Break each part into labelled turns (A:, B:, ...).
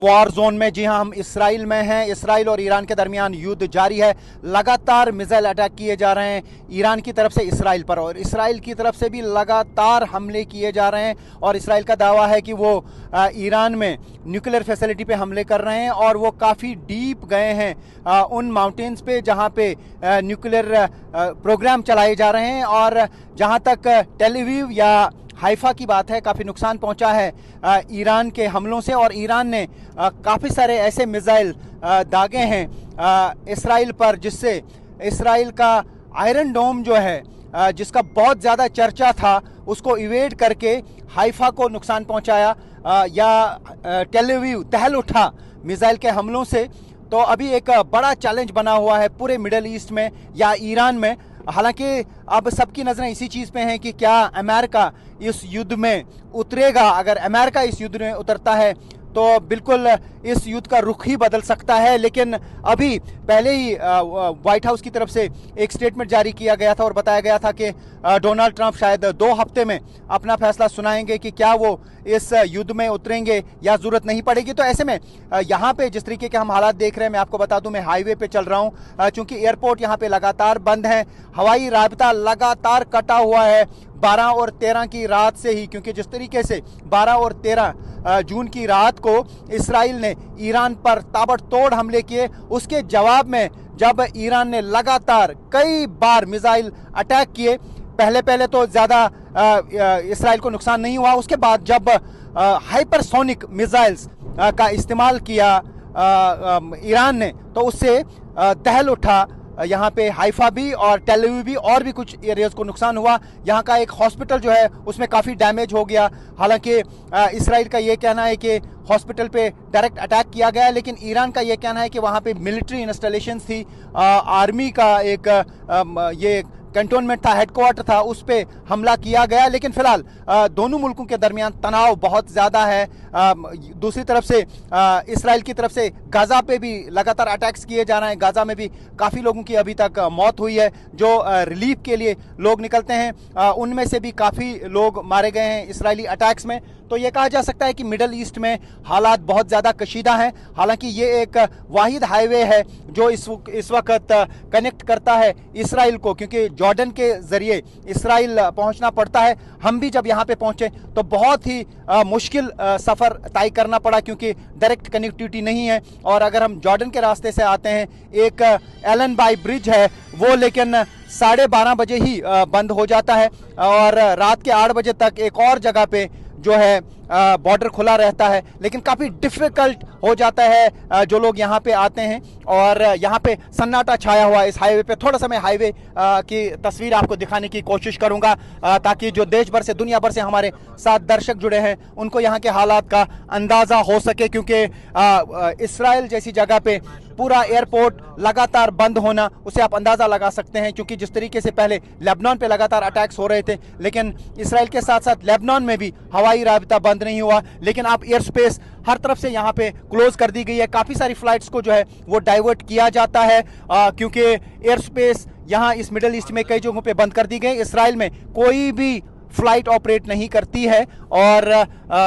A: War zone में, जी हां, हम इसराइल में हैं। इसराइल और ईरान के दरमियान युद्ध जारी है। लगातार मिसाइल अटैक किए जा रहे हैं ईरान की तरफ से इसराइल पर, और इसराइल की तरफ से भी लगातार हमले किए जा रहे हैं। और इसराइल का दावा है कि वो ईरान में न्यूक्लियर फैसिलिटी पे हमले कर रहे हैं, और वो काफ़ी डीप गए हैं उन माउंटेन्स पे जहां पे न्यूक्लियर प्रोग्राम चलाए जा रहे हैं। और जहां तक टेल अवीव या हाइफा की बात है, काफ़ी नुकसान पहुंचा है ईरान के हमलों से, और ईरान ने काफ़ी सारे ऐसे मिसाइल दागे हैं इसराइल पर, जिससे इसराइल का आयरन डोम जो है जिसका बहुत ज़्यादा चर्चा था, उसको इवेड करके हाइफा को नुकसान पहुंचाया या टेल अवीव टहल उठा मिसाइल के हमलों से। तो अभी एक बड़ा चैलेंज बना हुआ है पूरे मिडल ईस्ट में या ईरान में। हालांकि अब सबकी नज़रें इसी चीज़ पे हैं कि क्या अमेरिका इस युद्ध में उतरेगा। अगर अमेरिका इस युद्ध में उतरता है तो बिल्कुल इस युद्ध का रुख ही बदल सकता है। लेकिन अभी पहले ही व्हाइट हाउस की तरफ से एक स्टेटमेंट जारी किया गया था और बताया गया था कि डोनाल्ड ट्रंप शायद 2 हफ्ते में अपना फैसला सुनाएंगे कि क्या वो इस युद्ध में उतरेंगे या ज़रूरत नहीं पड़ेगी। तो ऐसे में यहाँ पे जिस तरीके के हम हालात देख रहे हैं, मैं आपको बता दूं, मैं हाईवे पे चल रहा हूँ चूँकि एयरपोर्ट यहाँ पे लगातार बंद है, हवाई राबता लगातार कटा हुआ है 12 और 13 की रात से ही, क्योंकि जिस तरीके से 12 और 13 जून की रात को इसराइल ने ईरान पर ताबड़तोड़ हमले किए, उसके जवाब में जब ईरान ने लगातार कई बार मिसाइल अटैक किए, पहले तो ज़्यादा इसराइल को नुकसान नहीं हुआ। उसके बाद जब हाइपरसोनिक मिसाइल्स का इस्तेमाल किया ईरान ने, तो उससे दहल उठा यहाँ पे हाइफा भी और टेल अवीव भी, और भी कुछ एरियाज को नुकसान हुआ। यहाँ का एक हॉस्पिटल जो है उसमें काफ़ी डैमेज हो गया। हालांकि इसराइल का ये कहना है कि हॉस्पिटल पे डायरेक्ट अटैक किया गया, लेकिन ईरान का ये कहना है कि वहाँ पे मिलिट्री इंस्टॉलेशंस थी, आर्मी का एक ये कंटोनमेंट था, हेडक्वार्टर था, उस पे हमला किया गया। लेकिन फिलहाल दोनों मुल्कों के दरमियान तनाव बहुत ज़्यादा है। दूसरी तरफ से इसराइल की तरफ से गाज़ा पे भी लगातार अटैक्स किए जा रहे हैं। गाज़ा में भी काफ़ी लोगों की अभी तक मौत हुई है। जो रिलीफ के लिए लोग निकलते हैं उनमें से भी काफ़ी लोग मारे गए हैं इसराइली अटैक्स में। तो ये कहा जा सकता है कि मिडल ईस्ट में हालात बहुत ज़्यादा कशीदा हैं। हालांकि ये एक वाहिद हाईवे है जो इस वक्त कनेक्ट करता है इसराइल को, क्योंकि जॉर्डन के ज़रिए इसराइल पहुंचना पड़ता है। हम भी जब यहाँ पे पहुंचे तो बहुत ही मुश्किल सफ़र तय करना पड़ा, क्योंकि डायरेक्ट कनेक्टिविटी नहीं है। और अगर हम जॉर्डन के रास्ते से आते हैं, एक एलन बाई ब्रिज है वो, लेकिन 12:30 बजे ही बंद हो जाता है, और रात के 8 बजे तक एक और जगह पे जो है बॉर्डर खुला रहता है। लेकिन काफ़ी डिफ़िकल्ट हो जाता है जो लोग यहाँ पे आते हैं, और यहाँ पे सन्नाटा छाया हुआ इस हाईवे पे। थोड़ा सा मैं हाईवे की तस्वीर आपको दिखाने की कोशिश करूँगा ताकि जो देश भर से, दुनिया भर से हमारे साथ दर्शक जुड़े हैं उनको यहाँ के हालात का अंदाज़ा हो सके। क्योंकि इसराइल जैसी जगह पे पूरा एयरपोर्ट लगातार बंद होना, उसे आप अंदाज़ा लगा सकते हैं। क्योंकि जिस तरीके से पहले लेबनान पे लगातार अटैक्स हो रहे थे, लेकिन इसराइल के साथ साथ लेबनान में भी हवाई राबता बंद नहीं हुआ, लेकिन आप एयर स्पेस हर तरफ से यहाँ पे क्लोज कर दी गई है। काफ़ी सारी फ्लाइट्स को जो है वो डाइवर्ट किया जाता है क्योंकि एयर स्पेस यहाँ इस मिडल ईस्ट में कई जगहों पे बंद कर दी गई। इसराइल में कोई भी फ्लाइट ऑपरेट नहीं करती है, और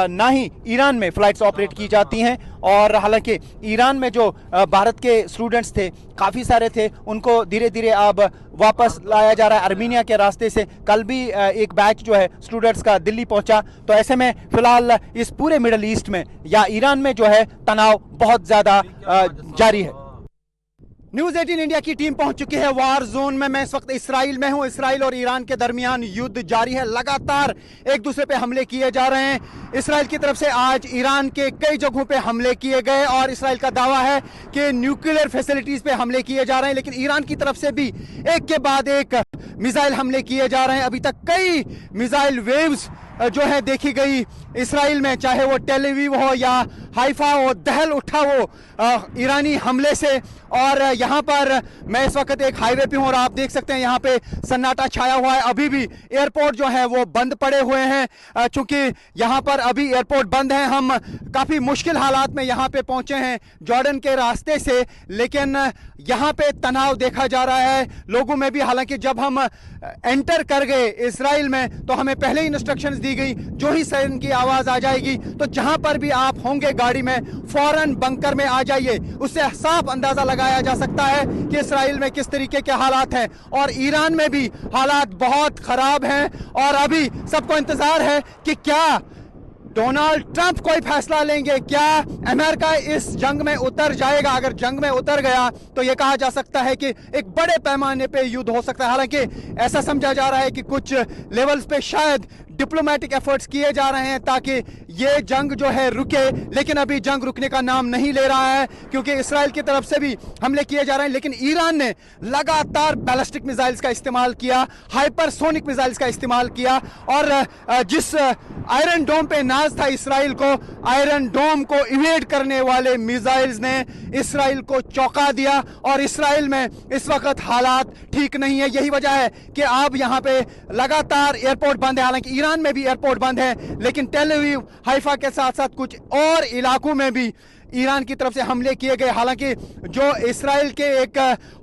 A: ना ही ईरान में फ़्लाइट्स ऑपरेट की जाती हैं। और हालांकि ईरान में जो भारत के स्टूडेंट्स थे, काफ़ी सारे थे, उनको धीरे धीरे अब वापस लाया जा रहा है आर्मीनिया के रास्ते से। कल भी एक बैच जो है स्टूडेंट्स का दिल्ली पहुंचा। तो ऐसे में फ़िलहाल इस पूरे मिडल ईस्ट में या ईरान में जो है तनाव बहुत ज़्यादा जारी है। न्यूज़ 18 इंडिया की टीम पहुंच चुकी है वार जोन में। मैं इस वक्त इसराइल में हूं। इसराइल और ईरान के दरमियान युद्ध जारी है, लगातार एक दूसरे पे हमले किए जा रहे हैं। इसराइल की तरफ से आज ईरान के कई जगहों पे हमले किए गए, और इसराइल का दावा है कि न्यूक्लियर फैसिलिटीज पे हमले किए जा रहे हैं। लेकिन ईरान की तरफ से भी एक के बाद एक मिसाइल हमले किए जा रहे हैं। अभी तक कई मिसाइल वेव्स जो है देखी गई इसराइल में, चाहे वो टेल अवीव हो या हाइफा हो, दहल उठा वो ईरानी हमले से। और यहाँ पर मैं इस वक्त एक हाईवे पे हूँ और आप देख सकते हैं यहाँ पे सन्नाटा छाया हुआ है। अभी भी एयरपोर्ट जो है वो बंद पड़े हुए हैं, चूंकि यहाँ पर अभी एयरपोर्ट बंद है। हम काफ़ी मुश्किल हालात में यहाँ पे पहुँचे हैं जॉर्डन के रास्ते से, लेकिन यहाँ पे तनाव देखा जा रहा है लोगों में भी। हालांकि जब हम एंटर कर गए इसराइल में तो हमें पहले ही इंस्ट्रक्शंस दी गई, जो ही सायरन की आवाज आ जाएगी तो जहां पर भी आप होंगे गाड़ी में फौरन बंकर में आ जाइए। उससे साफ अंदाजा लगाया जा सकता है कि इसराइल में किस तरीके के हालात हैं और ईरान में भी हालात बहुत खराब हैं। और अभी सबको इंतजार है कि क्या डोनाल्ड ट्रंप कोई फैसला लेंगे, क्या अमेरिका इस जंग में उतर जाएगा। अगर जंग में उतर गया तो यह कहा जा सकता है कि एक बड़े पैमाने पे युद्ध हो सकता है। हालांकि ऐसा समझा जा रहा है कि कुछ लेवल्स पे शायद डिप्लोमेटिक एफर्ट्स किए जा रहे हैं ताकि ये जंग जो है रुके, लेकिन अभी जंग रुकने का नाम नहीं ले रहा है क्योंकि इसराइल की तरफ से भी हमले किए जा रहे हैं। लेकिन ईरान ने लगातार बैलिस्टिक मिसाइल्स का इस्तेमाल किया, हाइपरसोनिक मिसाइल्स का इस्तेमाल किया और जिस आयरन डोम पे नाज था इसराइल को, आयरन डोम को इवेड करने वाले मिसाइल्स ने इसराइल को चौंका दिया। और इसराइल में इस वक्त हालात ठीक नहीं है। यही वजह है कि अब यहां पे लगातार एयरपोर्ट बंद है। हालांकि ईरान में भी एयरपोर्ट बंद है, लेकिन टेल अवीव, हाइफा के साथ साथ कुछ और इलाकों में भी ईरान की तरफ से हमले किए गए। हालांकि जो इसराइल के एक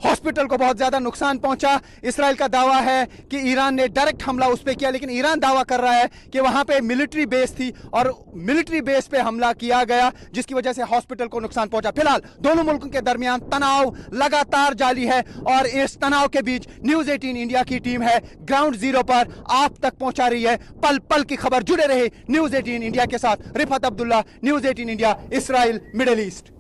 A: हॉस्पिटल को बहुत ज्यादा नुकसान पहुंचा। इसराइल का दावा है कि ईरान ने डायरेक्ट हमला उस पर किया, लेकिन ईरान दावा कर रहा है कि वहां पे मिलिट्री बेस थी और मिलिट्री बेस पे हमला किया गया जिसकी वजह से हॉस्पिटल को नुकसान पहुंचा। फिलहाल दोनों मुल्कों के दरमियान तनाव लगातार जारी है और इस तनाव के बीच न्यूज 18 इंडिया की टीम है ग्राउंड जीरो पर आप तक पहुंचा रही है पल पल की खबर। जुड़े रहे न्यूज 18 इंडिया के साथ। Rifat Abdullah, news 18 India, Israel, middle east.